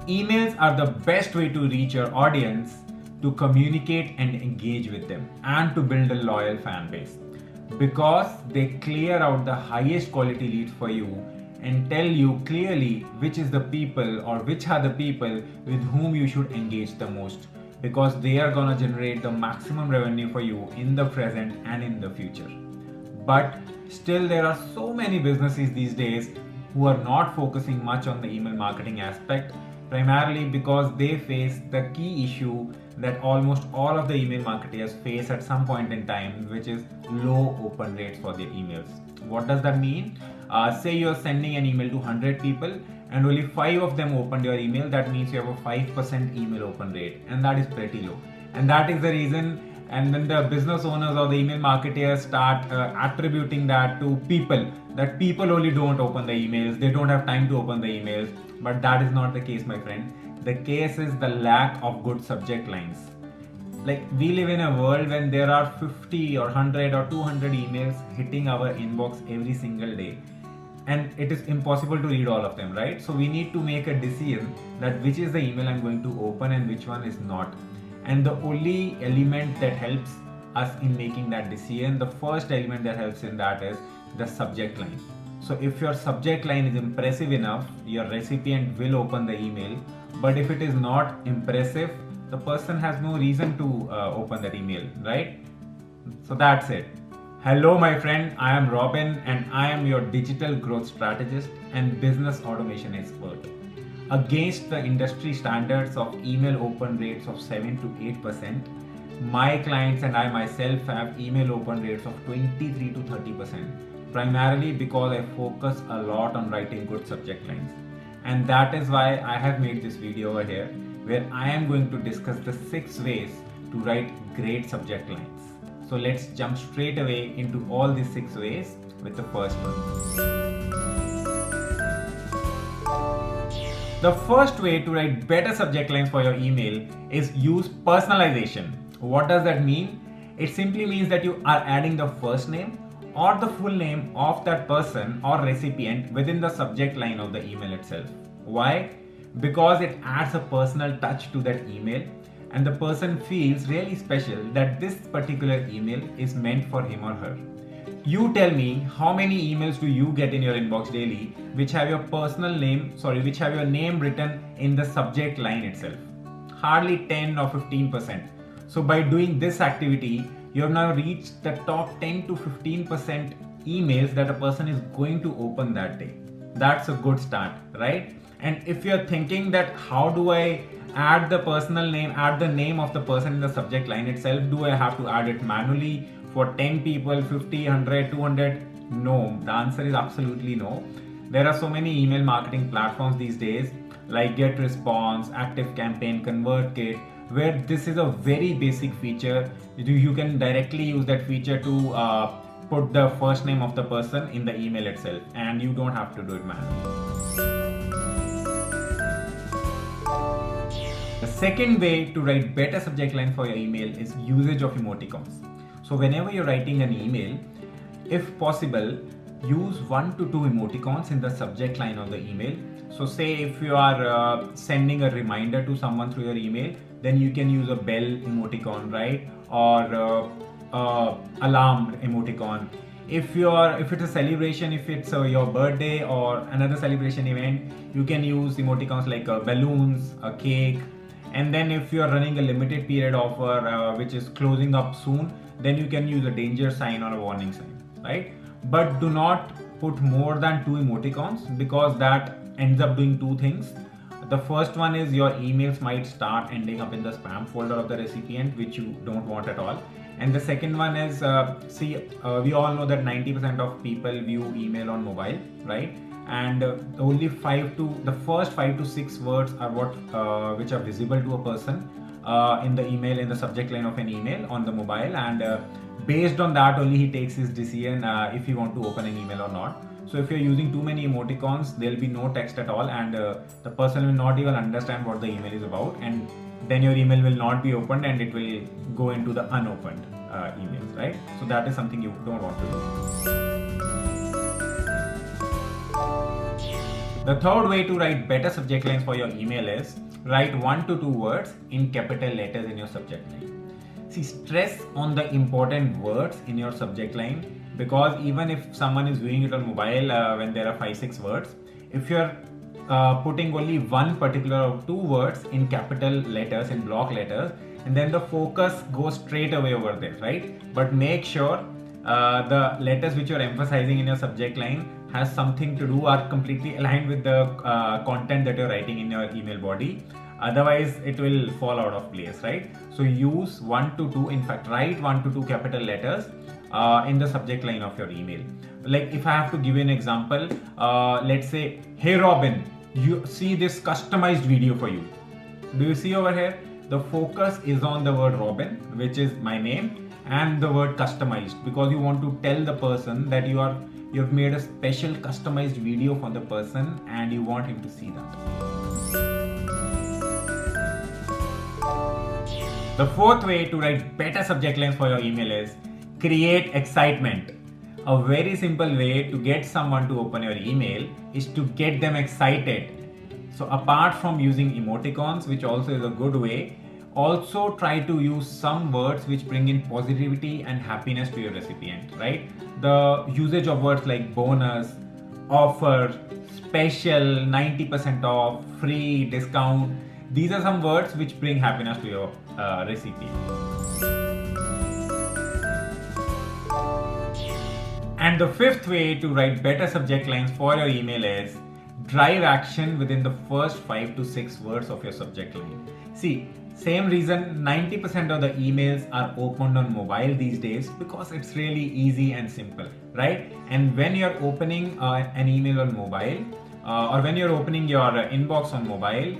Emails are the best way to reach your audience, to communicate and engage with them, and to build a loyal fan base, because they clear out the highest quality leads for you and tell you clearly which is the people or which are the people with whom you should engage the most, because they are going to generate the maximum revenue for you in the present and in the future. But still, there are so many businesses these days who are not focusing much on the email marketing aspect, primarily because they face the key issue that almost all of the email marketers face at some point in time, which is low open rates for their emails. What does that mean? Say you're sending an email to 100 people and only 5 of them opened your email. That means you have a 5% email open rate, and that is pretty low. And that is the reason. And then the business owners or the email marketers start attributing that to people, that people only don't open the emails, they don't have time to open the emails. But that is not the case, my friend. The case is the lack of good subject lines. Like, we live in a world when there are 50 or 100 or 200 emails hitting our inbox every single day, and it is impossible to read all of them, right? So we need to make a decision that which is the email I'm going to open and which one is not. And the only element that helps us in making that decision, the first element that helps in that is the subject line. So if your subject line is impressive enough, your recipient will open the email. But if it is not impressive, the person has no reason to open that email, right? So that's it. Hello, my friend. I am Robin, and I am your digital growth strategist and business automation expert. Against the industry standards of email open rates of 7 to 8%, my clients and I myself have email open rates of 23 to 30%, primarily because I focus a lot on writing good subject lines. And that is why I have made this video over here, where I am going to discuss the 6 ways to write great subject lines. So let's jump straight away into all these 6 ways with the first one. The first way to write better subject lines for your email is use personalization. What does that mean? It simply means that you are adding the first name or the full name of that person or recipient within the subject line of the email itself. Why? Because it adds a personal touch to that email, and the person feels really special that this particular email is meant for him or her. You tell me, how many emails do you get in your inbox daily which have your which have your name written in the subject line itself? Hardly 10 or 15%. So by doing this activity, you have now reached the top 10 to 15% emails that a person is going to open that day. That's a good start, right? And if you're thinking that how do I add the personal name, add the name of the person in the subject line itself, do I have to add it manually for 10 people, 50, 100, 200? No, the answer is absolutely no. There are so many email marketing platforms these days like GetResponse, ActiveCampaign, ConvertKit, where this is a very basic feature. You can directly use that feature to put the first name of the person in the email itself, and you don't have to do it manually. The second way to write better subject line for your email is usage of emoticons. So whenever you're writing an email, if possible, use 1 to 2 emoticons in the subject line of the email. So say if you are sending a reminder to someone through your email, then you can use a bell emoticon, right? Or alarm emoticon. If it's a celebration, if it's your birthday or another celebration event, you can use emoticons like balloons, a cake. And then if you are running a limited period offer which is closing up soon, then you can use a danger sign or a warning sign, right? But do not put more than 2 emoticons, because that ends up doing 2 things. The first one is your emails might start ending up in the spam folder of the recipient, which you don't want at all. And the second one is, we all know that 90% of people view email on mobile, right? And only the first 5 to 6 words are which are visible to a person in the email, in the subject line of an email on the mobile, and based on that only he takes his decision if he want to open an email or not. So if you're using too many emoticons, there'll be no text at all, and the person will not even understand what the email is about, and then your email will not be opened and it will go into the unopened emails, right? So that is something you don't want to do. The third way to write better subject lines for your email is write 1 to 2 words in capital letters in your subject line. See, stress on the important words in your subject line, because even if someone is viewing it on mobile when there are 5-6 words, if you're putting only one particular or 2 words in capital letters, in block letters, and then the focus goes straight away over there, right? But make sure the letters which you're emphasizing in your subject line has something to do, are completely aligned with the content that you're writing in your email body. Otherwise it will fall out of place, right? So use 1 to 2, in fact write 1 to 2 capital letters in the subject line of your email. Like if I have to give you an example, let's say, hey Robin, you see this customized video for you. Do you see over here? The focus is on the word Robin, which is my name, and the word customized, because you want to tell the person that you've made a special customized video for the person and you want him to see that. The fourth way to write better subject lines for your email is create excitement. A very simple way to get someone to open your email is to get them excited. So apart from using emoticons, which also is a good way, also try to use some words which bring in positivity and happiness to your recipient, right? The usage of words like bonus, offer, special, 90% off, free, discount. These are some words which bring happiness to your recipient. And the fifth way to write better subject lines for your email is drive action within the first 5 to 6 words of your subject line. See, same reason 90% of the emails are opened on mobile these days, because it's really easy and simple, right? And when you're opening an email on mobile, or when you're opening your inbox on mobile,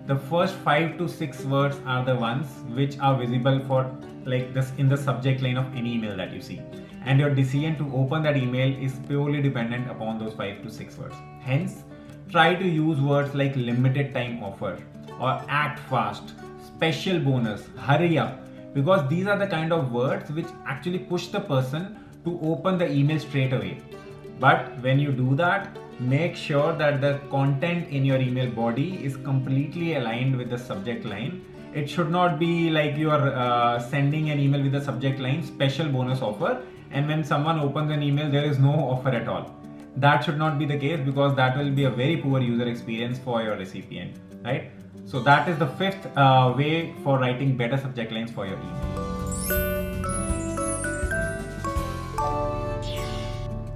the first 5 to 6 words are the ones which are visible for like this in the subject line of any email that you see. And your decision to open that email is purely dependent upon those 5 to 6 words. Hence, try to use words like limited time offer or act fast, special bonus, hurry up, because these are the kind of words which actually push the person to open the email straight away. But when you do that, make sure that the content in your email body is completely aligned with the subject line. It should not be like you are sending an email with the subject line special bonus offer, and when someone opens an email there is no offer at all. That should not be the case, because that will be a very poor user experience for your recipient, right? So that is the fifth way for writing better subject lines for your email.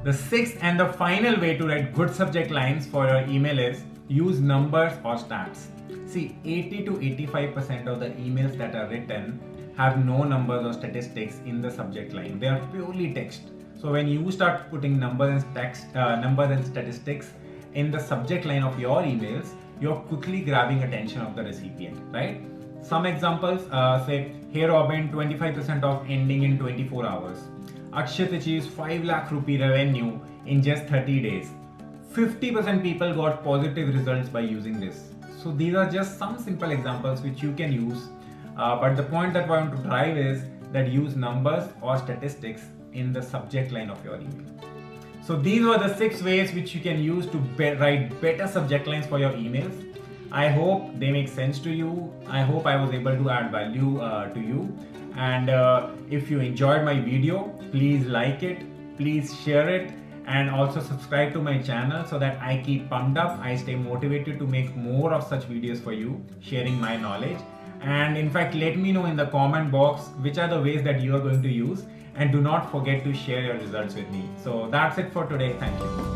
The sixth and the final way to write good subject lines for your email is use numbers or stats. See, 80 to 85% of the emails that are written have no numbers or statistics in the subject line. They are purely text. So when you start putting numbers and statistics in the subject line of your emails, you're quickly grabbing attention of the recipient, right? Some examples say, hey Robin, 25% off ending in 24 hours. Akshit achieves 5 lakh rupee revenue in just 30 days. 50% people got positive results by using this. So these are just some simple examples which you can use. But the point that I want to drive is that use numbers or statistics in the subject line of your email. So these were the 6 ways which you can use to write better subject lines for your emails. I hope they make sense to you. I hope I was able to add value to you. And if you enjoyed my video, please like it, please share it, and also subscribe to my channel so that I keep pumped up. I stay motivated to make more of such videos for you, sharing my knowledge. And in fact, let me know in the comment box which are the ways that you are going to use, and do not forget to share your results with me. So that's it for today. Thank you.